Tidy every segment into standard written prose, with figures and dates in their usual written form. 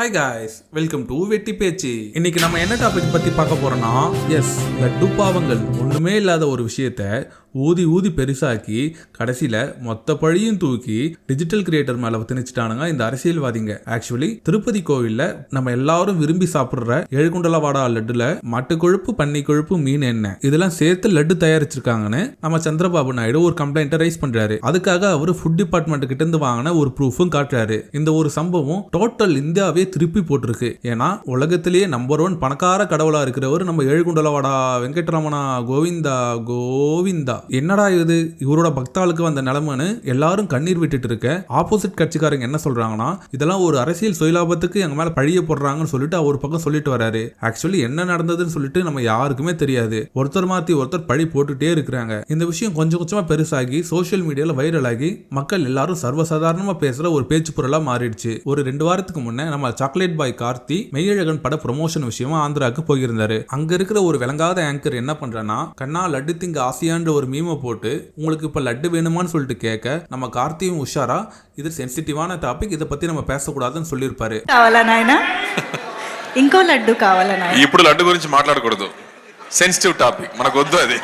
Hi guys, welcome to வெட்டி பேச்சு. இன்னைக்கு நம்ம என்ன டாபிக் பத்தி பார்க்க போறோம்னா, லட்டு பாவங்கள் ஒண்ணுமே இல்லாத ஒரு விஷயத்த ஊதி ஊதி பெருசாக்கி கடைசியில மொத்த பழியும் தூக்கி டிஜிட்டல் கிரியேட்டர் மேல திணிச்சிட்டானுங்க இந்த அரசியல்வாதிங்க. ஆக்சுவலி திருப்பதி கோவில்ல நம்ம எல்லாரும் விரும்பி சாப்பிடுற எழுகுண்டல வாடா லட்டுல மட்டு கொழுப்பு, பன்னி கொழுப்பு, மீன் எண்ணெய் இதெல்லாம் சேர்த்து லட்டு தயாரிச்சிருக்காங்கன்னு நம்ம சந்திரபாபு நாயுடு ஒரு கம்ப்ளைண்ட் ரைஸ் பண்றாரு. அதுக்காக அவரு ஃபுட் டிபார்ட்மெண்ட் கிட்ட இருந்து வாங்கின ஒரு ப்ரூஃபும் காட்டுறாரு. இந்த ஒரு சம்பவம் டோட்டல் இந்தியாவே திருப்பி போட்டிருக்கு. ஏன்னா உலகத்திலேயே நம்பர் 1 பணக்கார கடவுளா இருக்கிறவர் நம்ம எழுகுண்டலவாடா வெங்கட்ரமணா கோவிந்தா கோவிந்தா. என்னடா இது இவரோட பக்தாளுக்கு வந்த நிலைமைன்னு எல்லாரும் கண்ணீர் விட்டுட்டு இருக்க, ஆப்போசிட் கட்சிக்காரங்க என்ன சொல்றாங்கன்னா, இதெல்லாம் ஒரு அரசியல் சுயலாபத்துக்கு எங்க மேல பழிய போடுறாங்கன்னு சொல்லிட்டு அவர் பக்கம் சொல்லிட்டு வராரு. ஆக்சுவலி என்ன நடந்ததுன்னு சொல்லிட்டு நம்ம யாருக்குமே தெரியாது. ஒருத்தர் மாத்தி ஒருத்தர் பழி போட்டுட்டே இருக்கிறாங்க. இந்த விஷயம் கொஞ்சம் கொஞ்சமா பெருசாகி சோசியல் மீடியால வைரல் ஆகி மக்கள் எல்லாரும் சர்வசாதாரணமா பேசுற ஒரு பேச்சு பொருளா மாறிடுச்சு. ஒரு 2 வாரத்துக்கு முன்ன நம்ம சாக்லேட் பாய் கார்த்தி மெய்யழகன் பட ப்ரமோஷன் விஷயமா ஆந்திராக்கு போயிருந்தாரு. அங்க இருக்கிற ஒரு விளங்காத ஆங்கர் என்ன பண்றனா, கண்ணா லட்டு திங்க ஆசையான்ற ஒரு மீமை போட்டு உங்களுக்கு இப்ப லட்டு வேணுமான்னு சொல்லிட்டு கேட்க, நம்ம கார்த்தியும் உஷாரா இது சென்சிட்டிவான டாபிக், இதை பத்தி நம்ம பேசக்கூடாதுன்னு சொல்லியிருப்பாரு. ఇంకో లడ్డు కావాలా నాయనా? ఇప్పుడు లడ్డు గురించి మాట్లాడకూడదు, சென்சிட்டிவ் டாபிக் మనకు వద్దు అది.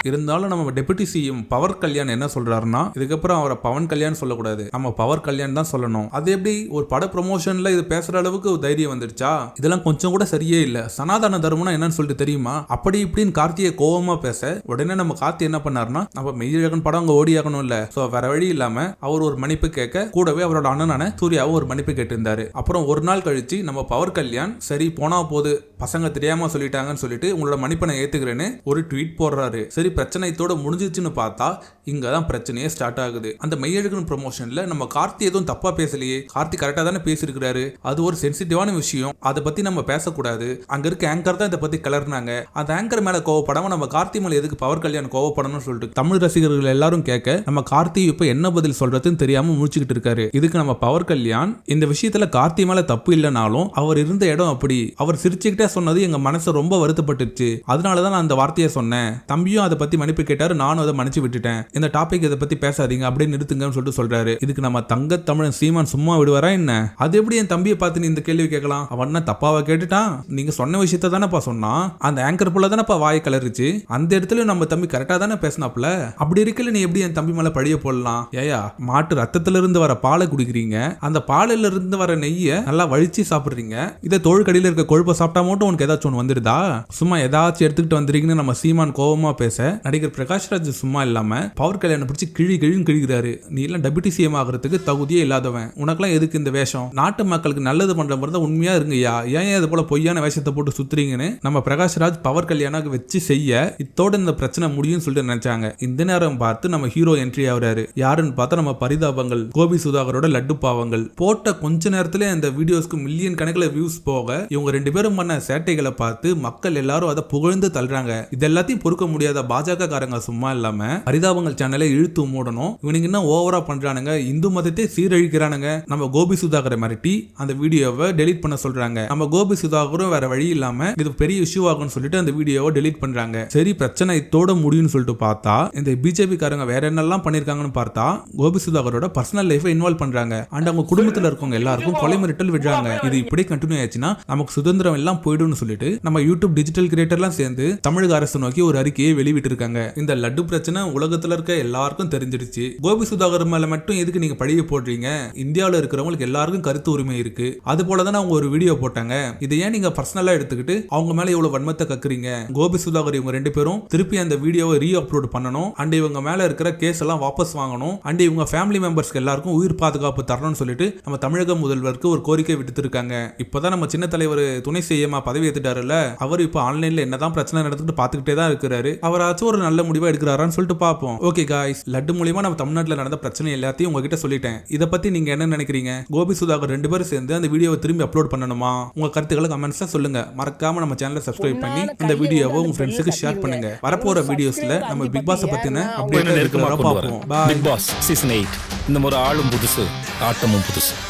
இருந்தாலும் நம்ம டெபுட்டி சிஎம் பவர் கல்யாண் என்ன சொல்றாருன்னா, இதுக்கப்புறம் அவரை பவன் கல்யாண் சொல்லக்கூடாது, நம்ம பவர் கல்யாண் தான் சொல்லணும். அது எப்படி ஒரு பட ப்ரமோஷன்ல இது பேசுற அளவுக்கு ஒரு தைரியம் வந்துருச்சா? இதெல்லாம் கொஞ்சம் கூட சரியே இல்ல. சனாதன தர்மம்னா என்னன்னு சொல்லிட்டு தெரியுமா? அப்படி இப்படின்னு கார்த்தியை கோவமா பேச, உடனே நம்ம கார்த்தி என்ன பண்ணாருன்னா, நம்ம மெய்யழகன் படம் அங்க ஓடி ஆகணும் இல்ல, சோ வேற வழி இல்லாம அவர் ஒரு மன்னிப்பு கேட்க, கூடவே அவரோட அண்ணனான சூர்யாவும் ஒரு மன்னிப்பு கேட்டிருந்தாரு. அப்புறம் ஒரு நாள் கழிச்சு நம்ம பவர் கல்யாண் சரி போனா போது, பசங்க தெரியாம சொல்லிட்டாங்கன்னு சொல்லிட்டு உங்களோட மன்னிப்பை ஏத்துக்கிறேன்னு ஒரு ட்வீட் போடுறாரு. சரி பிரச்சனை இதோட முடிஞ்சிச்சுன்னு பார்த்தா இங்கதான் பிரச்சனையே ஸ்டார்ட் ஆகுது. அந்த மெய்யழகன் ப்ரமோஷன்ல நம்ம கார்த்தி எதுவும் தப்பா பேசலையே, கார்த்தி கரெக்டா தானே பேசியிருக்கிறாரு, அது ஒரு சென்சிட்டிவான விஷயம், அதை பத்தி நம்ம பேசக்கூடாது. அங்க இருக்க ஆங்கர் தான் இதை பத்தி கிளறினாங்க. அந்த ஆங்கர் மேல கோவப்படாம நம்ம கார்த்தி மேல எதுக்கு பவர் கல்யாண் கோவப்படணும்னு சொல்லிட்டு தமிழ் ரசிகர்கள் எல்லாரும் கேட்க, நம்ம கார்த்தி இப்ப என்ன பதில் சொல்றதுன்னு தெரியாம முடிச்சுக்கிட்டு இருக்காரு. இதுக்கு நம்ம பவர் கல்யாண் இந்த விஷயத்துல கார்த்தி மேல தப்பு இல்லைனாலும் அவர் இருந்த இடம் அப்படி, அவர் சிரிச்சுக்கிட்டே சொன்னது எங்க மனசை ரொம்ப வருத்தப்பட்டுச்சு, அதனாலதான் நான் அந்த வார்த்தையை சொன்னேன். தம்பியும் அதை பத்தி மன்னிப்பு கேட்டாரு, நானும் அதை மன்னிச்சு விட்டுட்டேன். இந்த டாபிக் இதை பத்தி பேசாதீங்க அப்படின்னு நிறுத்துங்கன்னு சொல்லிட்டு சொல்றாரு. இதுக்கு நம்ம தங்க தமிழன் சீமான் சும்மா விடுவாரா என்ன? அது எப்படி என் தம்பியை பார்த்து நீ இந்த கேள்வி கேட்கலாம்? அவன் தப்பாவா கேட்டுட்டான்? நீங்க சொன்ன விஷயத்த தானப்பா சொன்னா, அந்த ஆங்கர் புள்ள தானப்பா வாய் கலருச்சு, அந்த இடத்துல நம்ம தம்பி கரெக்டா தானே பேசினாப்ல. அப்படி இருக்கல நீ எப்படி என் தம்பி மேல பழிய போடலாம்? ஏயா, மாட்டு ரத்தத்துல இருந்து வர பாலை குடிக்கிறீங்க, அந்த பாலில இருந்து வர நெய்யை நல்லா வழிச்சு சாப்பிடுறீங்க, இதை தோள்கடியில இருக்க கொழுப்பை சாப்பிட்டா மட்டும் உனக்கு ஏதாச்சும் ஒன்று வந்துருதா? சும்மா ஏதாச்சும் எடுத்துக்கிட்டு வந்துருக்கீங்கன்னு நம்ம சீமான் கோவமா பேச, நடிகர் பிரகாஷ்ராஜ் சும்மா இல்லாம பவர் கல்யாணம் பிடிச்சி கிழின்னு கிழிக்கிறாரு. நீ எல்லாம் டெபுட்டி சிஎம் ஆகிறதுக்கு தகுதியே இல்லாதவன், உனக்கெல்லாம் எதுக்கு இந்த வேஷம்? நாட்டு மக்களுக்கு நல்லது பண்ற மாதிரி தான் உண்மையா இருங்கய்யா, ஏன் இது போல பொய்யான வேஷத்தை போட்டு சுத்துறீங்கன்னு நம்ம பிரகாஷ்ராஜ் பவர் கல்யாணம் வச்சு செய்ய, இத்தோட இந்த பிரச்சனை முடியும் சொல்லிட்டு நினைச்சாங்க. இந்த நேரம் பார்த்து நம்ம ஹீரோ என்ட்ரி ஆகுறாரு. யாருன்னு பார்த்தா நம்ம பரிதாபங்கள் கோபி சுதாகரோட லட்டு பாவங்கள். போட்ட கொஞ்ச நேரத்துல இந்த வீடியோஸ்க்கு மில்லியன் கணக்கில் வியூஸ் போக, இவங்க 2 பேரும் பண்ண சேட்டைகளை பார்த்து மக்கள் எல்லாரும் அதை புகழ்ந்து தள்ளுறாங்க. இதெல்லாத்தையும் பொறுக்க முடியாத பாஜக காரங்க சும்மா இல்லாம பரிதாபங்கள் சேனலை இழுத்து மூடணும், இவனுக்கு இன்னும் ஓவரா பண்றானுங்க, இந்து மதத்தை சீரழிக்கிறானுங்க, நம்ம கோபி சுதாகரை மிரட்டி அந்த வீடியோவை டெலீட் பண்ண சொல்றாங்க. நம்ம கோபி சுதாகரும் வேற வழி இல்லாம இது பெரிய இஷ்யூ ஆகும்னு சொல்லிட்டு அந்த வீடியோவை டெலீட் பண்றாங்க. சரி பிரச்சனை இதோட முடியும்னு சொல்லிட்டு பார்த்தா, இந்த பிஜேபி காரங்க வேற என்னெல்லாம் பண்ணிருக்காங்கன்னு பார்த்தா, கோபி சுதாகரோட பர்சனல் லைஃபை இன்வால்வ் பண்றாங்க. அண்ட் அவங்க குடும்பத்துல இருக்கவங்க எல்லாருக்கும் கொலை மிரட்டல் விடுறாங்க. இது இப்படி கண்டினியூ ஆச்சுன்னா நமக்கு சுதந்திரம் எல்லாம் போயிடும்னு சொல்லிட்டு நம்ம யூடியூப் டிஜிட்டல் கிரியேட்டர்லாம் சேர்ந்து தமிழக அரசு நோக்கி ஒரு அறிக்கையை வெளியிட்டு இருக்காங்க. இந்த லட்டு பிரச்சனை உலகத்துல இருக்க எல்லாருக்கும் தெரிஞ்சிருச்சு. கோபி சுதாகர் மேல மட்டும் எதுக்கு நீங்க பழிய போடுறீங்க? இந்தியாவில் இருக்கிறவங்களுக்கு எல்லாருக்கும் கருத்து உரிமை இருக்கு. அது போலதான் அவங்க ஒரு வீடியோ போட்டாங்க. இதை ஏன் நீங்க பர்சனலா எடுத்துக்கிட்டு அவங்க மேல இவ்வளவு வன்மத்தை கக்குறீங்க? கோபி சுதாகர் இவங்க 2 பேரும் திருப்பி அந்த வீடியோவை ரீ அப்லோட் பண்ணணும், அண்ட் இவங்க மேல இருக்கிற கேஸ் எல்லாம் வாபஸ் வாங்கணும், அண்ட் இவங்க ஃபேமிலி மெம்பர்ஸ்க்கு எல்லாருக்கும் உயிர் பாதுகாப்பு தரணும்னு சொல்லிட்டு நம்ம தமிழக முதல்வருக்கு ஒரு கோரிக்கை விடுத்திருக்காங்க. இப்பதான் நம்ம சின்ன தலைவர் துணை சிஎம்மா பதவி ஏத்துட்டாருல, அவர் இப்ப ஆன்லைன்ல என்னதான் பிரச்சனை நடந்துட்டு பாத்துக்கிட்டே தான் இருக்கிறாரு. அவராச்சும் ஒரு நல்ல முடிவா எடுக்கிறாரான்னு சொல்லிட்டு பார்ப்போம். ஓகே காய்ஸ், லட்டு மூலியமா நம்ம தமிழ்நாட்டில் நடந்த பிரச்சனை எல்லாத்தையும் உங்ககிட்ட சொல்லிட்டேன். இதை பத்தி நீங்க என்ன நினைக்கிறீங்க? கோபி சுதாகர் 2 பேரும் சேர்ந்து அந்த வீடியோவை திரும்பி அப்லோட் பண்ணணுமா? உங்க கருத்துக்களை கமெண்ட்ஸ்ல சொல்லுங்க. மறக்காம நம்ம சேனலை சப்ஸ்கிரைப் பண்ணி இந்த வீடியோவை உங்க ஃப்ரெண்ட்ஸுக்கு ஷேர் பண்ணுங்க. வரப்போற வீடியோஸ்ல நம்ம பிக் பாஸ் பத்தின அப்டேட் பார்ப்போம். பிக் பாஸ் சீசன் 8 இந்த முறை ஆளும் புதுசு, ஆட்டமும் புதுசு.